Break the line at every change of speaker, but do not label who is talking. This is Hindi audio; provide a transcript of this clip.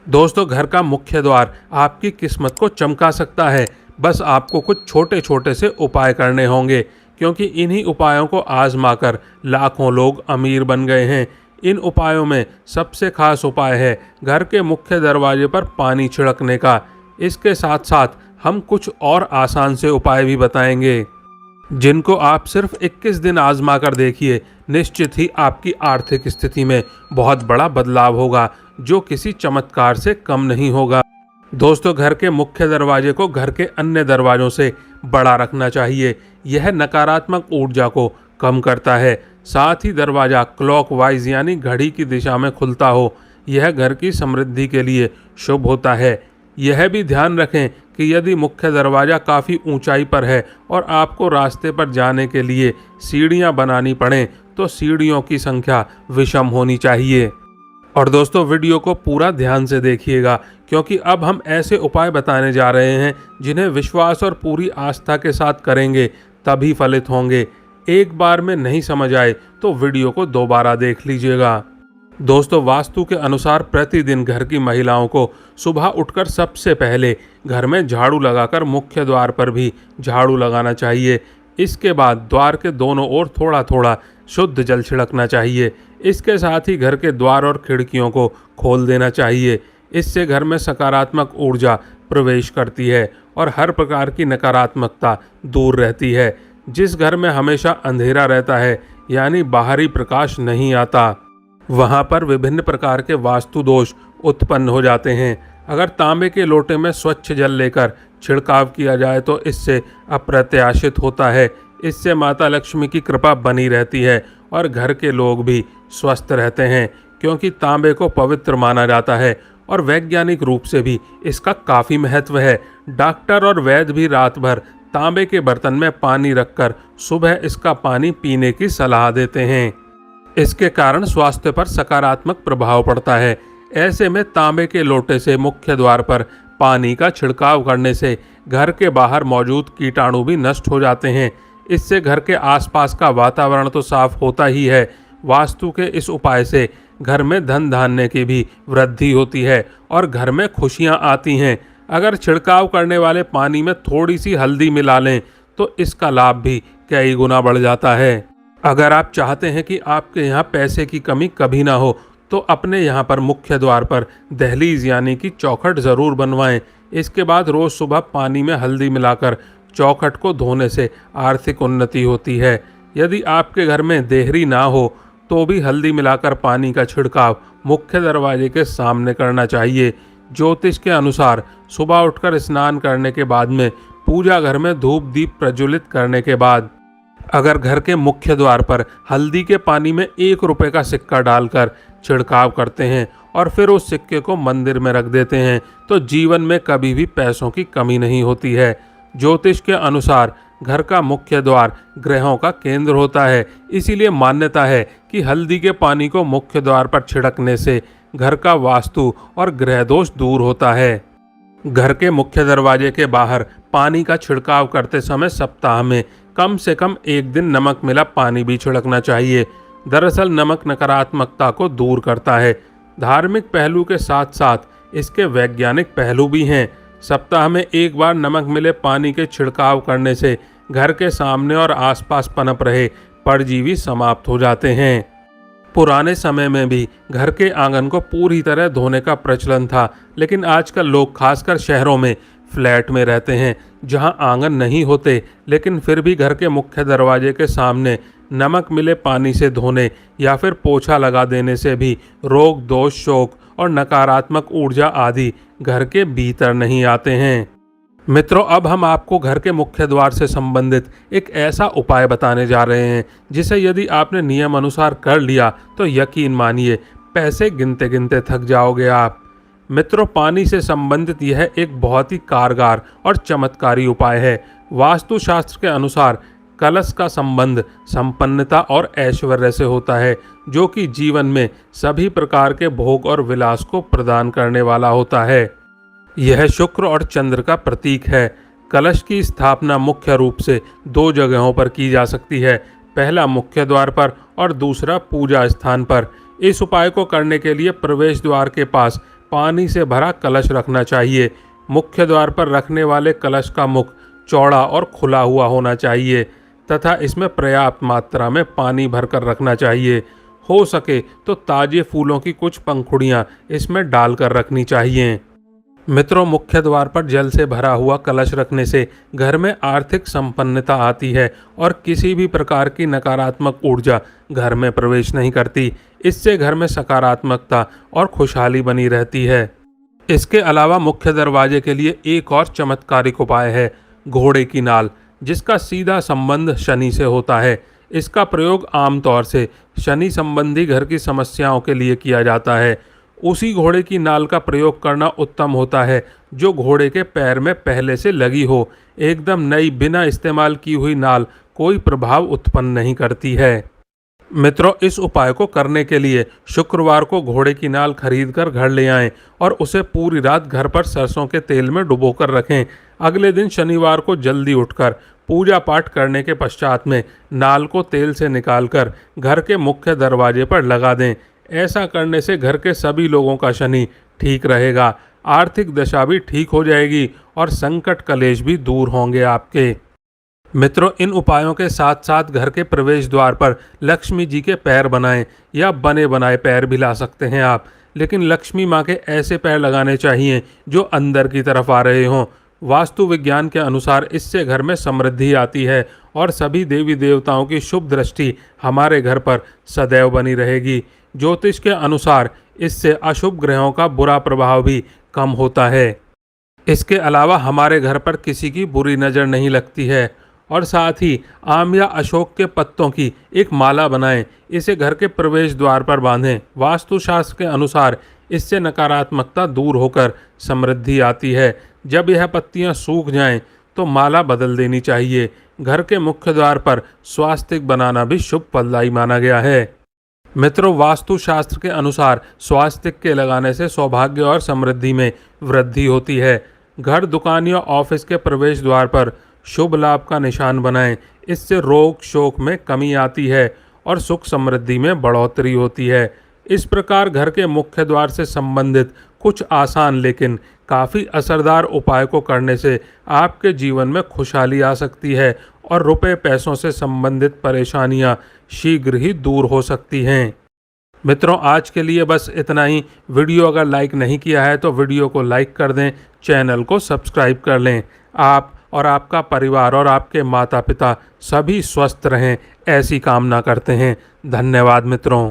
दोस्तों, घर का मुख्य द्वार आपकी किस्मत को चमका सकता है। बस आपको कुछ छोटे छोटे से उपाय करने होंगे, क्योंकि इन्हीं उपायों को आजमाकर लाखों लोग अमीर बन गए हैं। इन उपायों में सबसे खास उपाय है घर के मुख्य दरवाजे पर पानी छिड़कने का। इसके साथ साथ हम कुछ और आसान से उपाय भी बताएंगे, जिनको आप सिर्फ 21 दिन आजमा कर देखिए। निश्चित ही आपकी आर्थिक स्थिति में बहुत बड़ा बदलाव होगा, जो किसी चमत्कार से कम नहीं होगा। दोस्तों, घर के मुख्य दरवाजे को घर के अन्य दरवाजों से बड़ा रखना चाहिए। यह नकारात्मक ऊर्जा को कम करता है। साथ ही दरवाज़ा क्लॉकवाइज यानी घड़ी की दिशा में खुलता हो। यह घर की समृद्धि के लिए शुभ होता है। यह भी ध्यान रखें कि यदि मुख्य दरवाज़ा काफ़ी ऊंचाई पर है और आपको रास्ते पर जाने के लिए सीढ़ियां बनानी पड़ें, तो सीढ़ियों की संख्या विषम होनी चाहिए। और दोस्तों, वीडियो को पूरा ध्यान से देखिएगा, क्योंकि अब हम ऐसे उपाय बताने जा रहे हैं जिन्हें विश्वास और पूरी आस्था के साथ करेंगे तभी फलित होंगे। एक बार में नहीं समझ आए तो वीडियो को दोबारा देख लीजिएगा। दोस्तों, वास्तु के अनुसार प्रतिदिन घर की महिलाओं को सुबह उठकर सबसे पहले घर में झाड़ू लगाकर मुख्य द्वार पर भी झाड़ू लगाना चाहिए। इसके बाद द्वार के दोनों ओर थोड़ा थोड़ा शुद्ध जल छिड़कना चाहिए। इसके साथ ही घर के द्वार और खिड़कियों को खोल देना चाहिए। इससे घर में सकारात्मक ऊर्जा प्रवेश करती है और हर प्रकार की नकारात्मकता दूर रहती है। जिस घर में हमेशा अंधेरा रहता है, यानी बाहरी प्रकाश नहीं आता, वहाँ पर विभिन्न प्रकार के वास्तु दोष उत्पन्न हो जाते हैं। अगर तांबे के लोटे में स्वच्छ जल लेकर छिड़काव किया जाए तो इससे अप्रत्याशित होता है। इससे माता लक्ष्मी की कृपा बनी रहती है और घर के लोग भी स्वस्थ रहते हैं, क्योंकि तांबे को पवित्र माना जाता है और वैज्ञानिक रूप से भी इसका काफ़ी महत्व है। डॉक्टर और वैद्य भी रात भर तांबे के बर्तन में पानी रखकर सुबह इसका पानी पीने की सलाह देते हैं। इसके कारण स्वास्थ्य पर सकारात्मक प्रभाव पड़ता है। ऐसे में तांबे के लोटे से मुख्य द्वार पर पानी का छिड़काव करने से घर के बाहर मौजूद कीटाणु भी नष्ट हो जाते हैं। इससे घर के आसपास का वातावरण तो साफ होता ही है, वास्तु के इस उपाय से घर में धन धान्य की भी वृद्धि होती है और घर में खुशियां आती हैं। अगर छिड़काव करने वाले पानी में थोड़ी सी हल्दी मिला लें तो इसका लाभ भी कई गुना बढ़ जाता है। अगर आप चाहते हैं कि आपके यहाँ पैसे की कमी कभी ना हो, तो अपने यहाँ पर मुख्य द्वार पर दहलीज यानी कि चौखट ज़रूर बनवाएं। इसके बाद रोज़ सुबह पानी में हल्दी मिलाकर चौखट को धोने से आर्थिक उन्नति होती है। यदि आपके घर में देहरी ना हो तो भी हल्दी मिलाकर पानी का छिड़काव मुख्य दरवाजे के सामने करना चाहिए। ज्योतिष के अनुसार सुबह उठकर स्नान करने के बाद में पूजा घर में धूप दीप प्रज्वलित करने के बाद अगर घर के मुख्य द्वार पर हल्दी के पानी में 1 रुपये का सिक्का डालकर छिड़काव करते हैं और फिर उस सिक्के को मंदिर में रख देते हैं, तो जीवन में कभी भी पैसों की कमी नहीं होती है। ज्योतिष के अनुसार घर का मुख्य द्वार ग्रहों का केंद्र होता है, इसीलिए मान्यता है कि हल्दी के पानी को मुख्य द्वार पर छिड़कने से घर का वास्तु और ग्रह दोष दूर होता है। घर के मुख्य दरवाजे के बाहर पानी का छिड़काव करते समय सप्ताह में कम से कम 1 दिन नमक मिला पानी भी छिड़कना चाहिए। दरअसल नमक नकारात्मकता को दूर करता है। धार्मिक पहलू के साथ साथ इसके वैज्ञानिक पहलू भी हैं। सप्ताह में 1 बार नमक मिले पानी के छिड़काव करने से घर के सामने और आसपास पनप रहे परजीवी समाप्त हो जाते हैं। पुराने समय में भी घर के आंगन को पूरी तरह धोने का प्रचलन था, लेकिन आजकल लोग खासकर शहरों में फ्लैट में रहते हैं जहां आंगन नहीं होते, लेकिन फिर भी घर के मुख्य दरवाजे के सामने नमक मिले पानी से धोने या फिर पोछा लगा देने से भी रोग दोष शोक और नकारात्मक ऊर्जा आदि घर के भीतर नहीं आते हैं। मित्रों, अब हम आपको घर के मुख्य द्वार से संबंधित एक ऐसा उपाय बताने जा रहे हैं जिसे यदि आपने नियम अनुसार कर लिया तो यकीन मानिए पैसे गिनते गिनते थक जाओगे आप। मित्रों, पानी से संबंधित यह एक बहुत ही कारगर और चमत्कारी उपाय है। वास्तुशास्त्र के अनुसार कलश का संबंध संपन्नता और ऐश्वर्य से होता है, जो कि जीवन में सभी प्रकार के भोग और विलास को प्रदान करने वाला होता है। यह शुक्र और चंद्र का प्रतीक है। कलश की स्थापना मुख्य रूप से 2 जगहों पर की जा सकती है, पहला मुख्य द्वार पर और दूसरा पूजा स्थान पर। इस उपाय को करने के लिए प्रवेश द्वार के पास पानी से भरा कलश रखना चाहिए। मुख्य द्वार पर रखने वाले कलश का मुख चौड़ा और खुला हुआ होना चाहिए तथा इसमें पर्याप्त मात्रा में पानी भरकर रखना चाहिए। हो सके तो ताजे फूलों की कुछ पंखुड़ियाँ इसमें डालकर रखनी चाहिए। मित्रों, मुख्य द्वार पर जल से भरा हुआ कलश रखने से घर में आर्थिक संपन्नता आती है और किसी भी प्रकार की नकारात्मक ऊर्जा घर में प्रवेश नहीं करती। इससे घर में सकारात्मकता और खुशहाली बनी रहती है। इसके अलावा मुख्य दरवाजे के लिए एक और चमत्कारिक उपाय है, घोड़े की नाल, जिसका सीधा संबंध शनि से होता है। इसका प्रयोग आमतौर से शनि संबंधी घर की समस्याओं के लिए किया जाता है। उसी घोड़े की नाल का प्रयोग करना उत्तम होता है जो घोड़े के पैर में पहले से लगी हो। एकदम नई बिना इस्तेमाल की हुई नाल कोई प्रभाव उत्पन्न नहीं करती है। मित्रों, इस उपाय को करने के लिए शुक्रवार को घोड़े की नाल खरीदकर घर ले आएं और उसे पूरी रात घर पर सरसों के तेल में डुबोकर रखें। अगले दिन शनिवार को जल्दी उठकर पूजा पाठ करने के पश्चात में नाल को तेल से निकालकर घर के मुख्य दरवाजे पर लगा दें। ऐसा करने से घर के सभी लोगों का शनि ठीक रहेगा, आर्थिक दशा भी ठीक हो जाएगी और संकट कलेश भी दूर होंगे आपके। मित्रों, इन उपायों के साथ साथ घर के प्रवेश द्वार पर लक्ष्मी जी के पैर बनाएं या बने बनाए पैर भी ला सकते हैं आप, लेकिन लक्ष्मी माँ के ऐसे पैर लगाने चाहिए जो अंदर की तरफ आ रहे हों। वास्तु विज्ञान के अनुसार इससे घर में समृद्धि आती है और सभी देवी देवताओं की शुभ दृष्टि हमारे घर पर सदैव बनी रहेगी। ज्योतिष के अनुसार इससे अशुभ ग्रहों का बुरा प्रभाव भी कम होता है। इसके अलावा हमारे घर पर किसी की बुरी नज़र नहीं लगती है। और साथ ही आम या अशोक के पत्तों की एक माला बनाएं, इसे घर के प्रवेश द्वार पर बांधें। वास्तुशास्त्र के अनुसार इससे नकारात्मकता दूर होकर समृद्धि आती है। जब यह पत्तियां सूख जाएं तो माला बदल देनी चाहिए। घर के मुख्य द्वार पर स्वास्तिक बनाना भी शुभ फलदायी माना गया है। मित्रों, वास्तुशास्त्र के अनुसार स्वास्तिक के लगाने से सौभाग्य और समृद्धि में वृद्धि होती है। घर, दुकान या ऑफिस के प्रवेश द्वार पर शुभ लाभ का निशान बनाएं। इससे रोग शोक में कमी आती है और सुख समृद्धि में बढ़ोतरी होती है। इस प्रकार घर के मुख्य द्वार से संबंधित कुछ आसान लेकिन काफ़ी असरदार उपाय को करने से आपके जीवन में खुशहाली आ सकती है और रुपए पैसों से संबंधित परेशानियां शीघ्र ही दूर हो सकती हैं। मित्रों, आज के लिए बस इतना ही। वीडियो अगर लाइक नहीं किया है तो वीडियो को लाइक कर दें, चैनल को सब्सक्राइब कर लें। आप और आपका परिवार और आपके माता पिता सभी स्वस्थ रहें, ऐसी कामना करते हैं। धन्यवाद मित्रों।